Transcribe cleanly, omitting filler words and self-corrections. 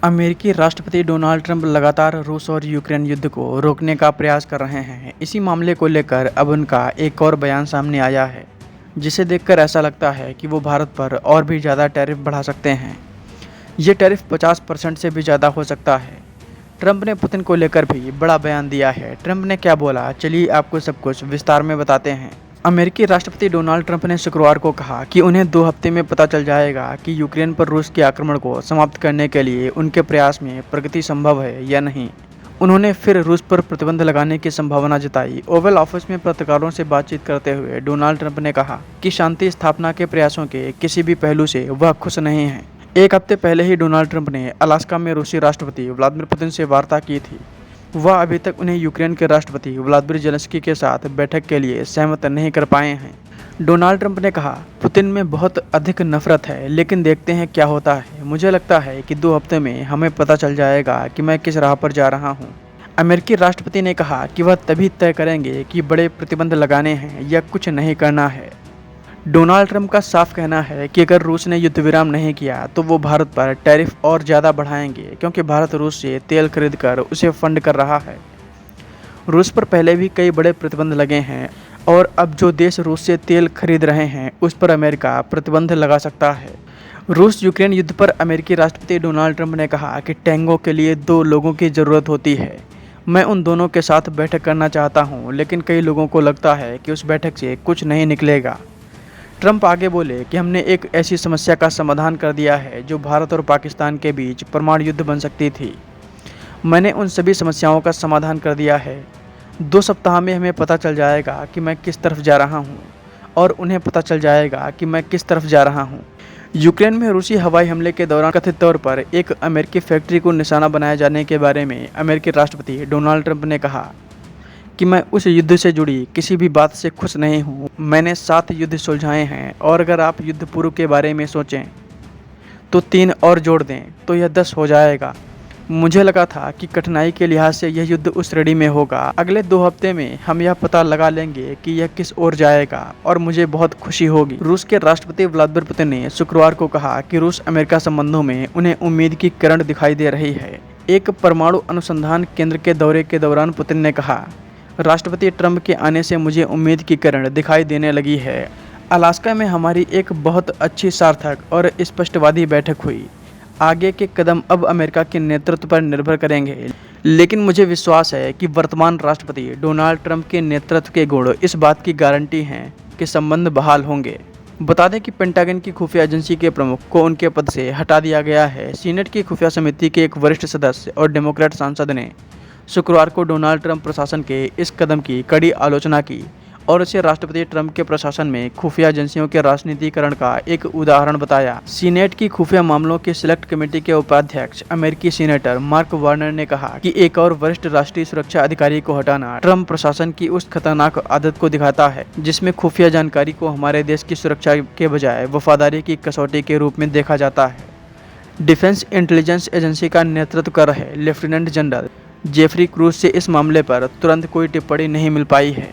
अमेरिकी राष्ट्रपति Donald Trump लगातार रूस और यूक्रेन युद्ध को रोकने का प्रयास कर रहे हैं। इसी मामले को लेकर अब उनका एक और बयान सामने आया है, जिसे देखकर ऐसा लगता है कि वो भारत पर और भी ज़्यादा टैरिफ बढ़ा सकते हैं। ये टैरिफ 50% से भी ज़्यादा हो सकता है। ट्रंप ने पुतिन को लेकर भी बड़ा बयान दिया है। ट्रंप ने क्या बोला, चलिए आपको सब कुछ विस्तार में बताते हैं। अमेरिकी राष्ट्रपति डोनाल्ड ट्रंप ने शुक्रवार को कहा कि उन्हें 2 हफ्ते में पता चल जाएगा कि यूक्रेन पर रूस के आक्रमण को समाप्त करने के लिए उनके प्रयास में प्रगति संभव है या नहीं। उन्होंने फिर रूस पर प्रतिबंध लगाने की संभावना जताई। ओवल ऑफिस में पत्रकारों से बातचीत करते हुए डोनाल्ड ट्रंप ने कहा कि शांति स्थापना के प्रयासों के किसी भी पहलू से वह खुश नहीं हैं। एक हफ्ते पहले ही डोनाल्ड ट्रंप ने अलास्का में रूसी राष्ट्रपति व्लादिमीर पुतिन से वार्ता की थी। वह अभी तक उन्हें यूक्रेन के राष्ट्रपति व्लादिमीर ज़ेलेंस्की के साथ बैठक के लिए सहमत नहीं कर पाए हैं। डोनाल्ड ट्रंप ने कहा, पुतिन में बहुत अधिक नफरत है, लेकिन देखते हैं क्या होता है। मुझे लगता है कि 2 हफ्ते में हमें पता चल जाएगा कि मैं किस राह पर जा रहा हूँ। अमेरिकी राष्ट्रपति ने कहा कि वह तभी तय करेंगे कि बड़े प्रतिबंध लगाने हैं या कुछ नहीं करना है। डोनाल्ड ट्रंप का साफ कहना है कि अगर रूस ने युद्ध विराम नहीं किया तो वो भारत पर टैरिफ और ज़्यादा बढ़ाएंगे, क्योंकि भारत रूस से तेल खरीदकर उसे फंड कर रहा है। रूस पर पहले भी कई बड़े प्रतिबंध लगे हैं और अब जो देश रूस से तेल खरीद रहे हैं उस पर अमेरिका प्रतिबंध लगा सकता है। रूस यूक्रेन युद्ध पर अमेरिकी राष्ट्रपति डोनाल्ड ट्रंप ने कहा कि टैंगों के लिए 2 लोगों की ज़रूरत होती है। मैं उन दोनों के साथ बैठक करना चाहता हूँ, लेकिन कई लोगों को लगता है कि उस बैठक से कुछ नहीं निकलेगा। ट्रंप आगे बोले कि हमने एक ऐसी समस्या का समाधान कर दिया है जो भारत और पाकिस्तान के बीच परमाणु युद्ध बन सकती थी। मैंने उन सभी समस्याओं का समाधान कर दिया है। 2 सप्ताह में हमें पता चल जाएगा कि मैं किस तरफ जा रहा हूँ और उन्हें पता चल जाएगा कि मैं किस तरफ जा रहा हूँ। यूक्रेन में रूसी हवाई हमले के दौरान कथित तौर पर एक अमेरिकी फैक्ट्री को निशाना बनाए जाने के बारे में अमेरिकी राष्ट्रपति डोनाल्ड ट्रंप ने कहा कि मैं उस युद्ध से जुड़ी किसी भी बात से खुश नहीं हूँ। मैंने 7 युद्ध सुलझाए हैं और अगर आप युद्ध पूर्व के बारे में सोचें तो 3 और जोड़ दें तो यह 10 हो जाएगा। मुझे लगा था कि कठिनाई के लिहाज से यह युद्ध उस श्रेणी में होगा। अगले 2 हफ्ते में हम यह पता लगा लेंगे कि यह किस ओर जाएगा और मुझे बहुत खुशी होगी। रूस के राष्ट्रपति व्लादिमीर पुतिन ने शुक्रवार को कहा कि रूस अमेरिका संबंधों में उन्हें उम्मीद की किरण दिखाई दे रही है। एक परमाणु अनुसंधान केंद्र के दौरे के दौरान पुतिन ने कहा, राष्ट्रपति ट्रंप के आने से मुझे उम्मीद की किरण दिखाई देने लगी है। अलास्का में हमारी एक बहुत अच्छी, सार्थक और स्पष्टवादी बैठक हुई। आगे के कदम अब अमेरिका के नेतृत्व पर निर्भर करेंगे, लेकिन मुझे विश्वास है कि वर्तमान राष्ट्रपति डोनाल्ड ट्रंप के नेतृत्व के गुण इस बात की गारंटी हैं कि संबंध बहाल होंगे। बता दें कि पेंटागन की खुफिया एजेंसी के प्रमुख को उनके पद से हटा दिया गया है। सीनेट की खुफिया समिति के एक वरिष्ठ सदस्य और डेमोक्रेट सांसद ने शुक्रवार को डोनाल्ड ट्रंप प्रशासन के इस कदम की कड़ी आलोचना की और इसे राष्ट्रपति ट्रंप के प्रशासन में खुफिया एजेंसियों के राजनीतिकरण का एक उदाहरण बताया। सीनेट की खुफिया मामलों की सिलेक्ट कमेटी के उपाध्यक्ष अमेरिकी सीनेटर मार्क वार्नर ने कहा कि एक और वरिष्ठ राष्ट्रीय सुरक्षा अधिकारी को हटाना ट्रंप प्रशासन की उस खतरनाक आदत को दिखाता है जिसमें खुफिया जानकारी को हमारे देश की सुरक्षा के बजाय वफादारी की कसौटी के रूप में देखा जाता है। डिफेंस इंटेलिजेंस एजेंसी का नेतृत्व कर रहे लेफ्टिनेंट जनरल जेफरी क्रूज से इस मामले पर तुरंत कोई टिप्पणी नहीं मिल पाई है।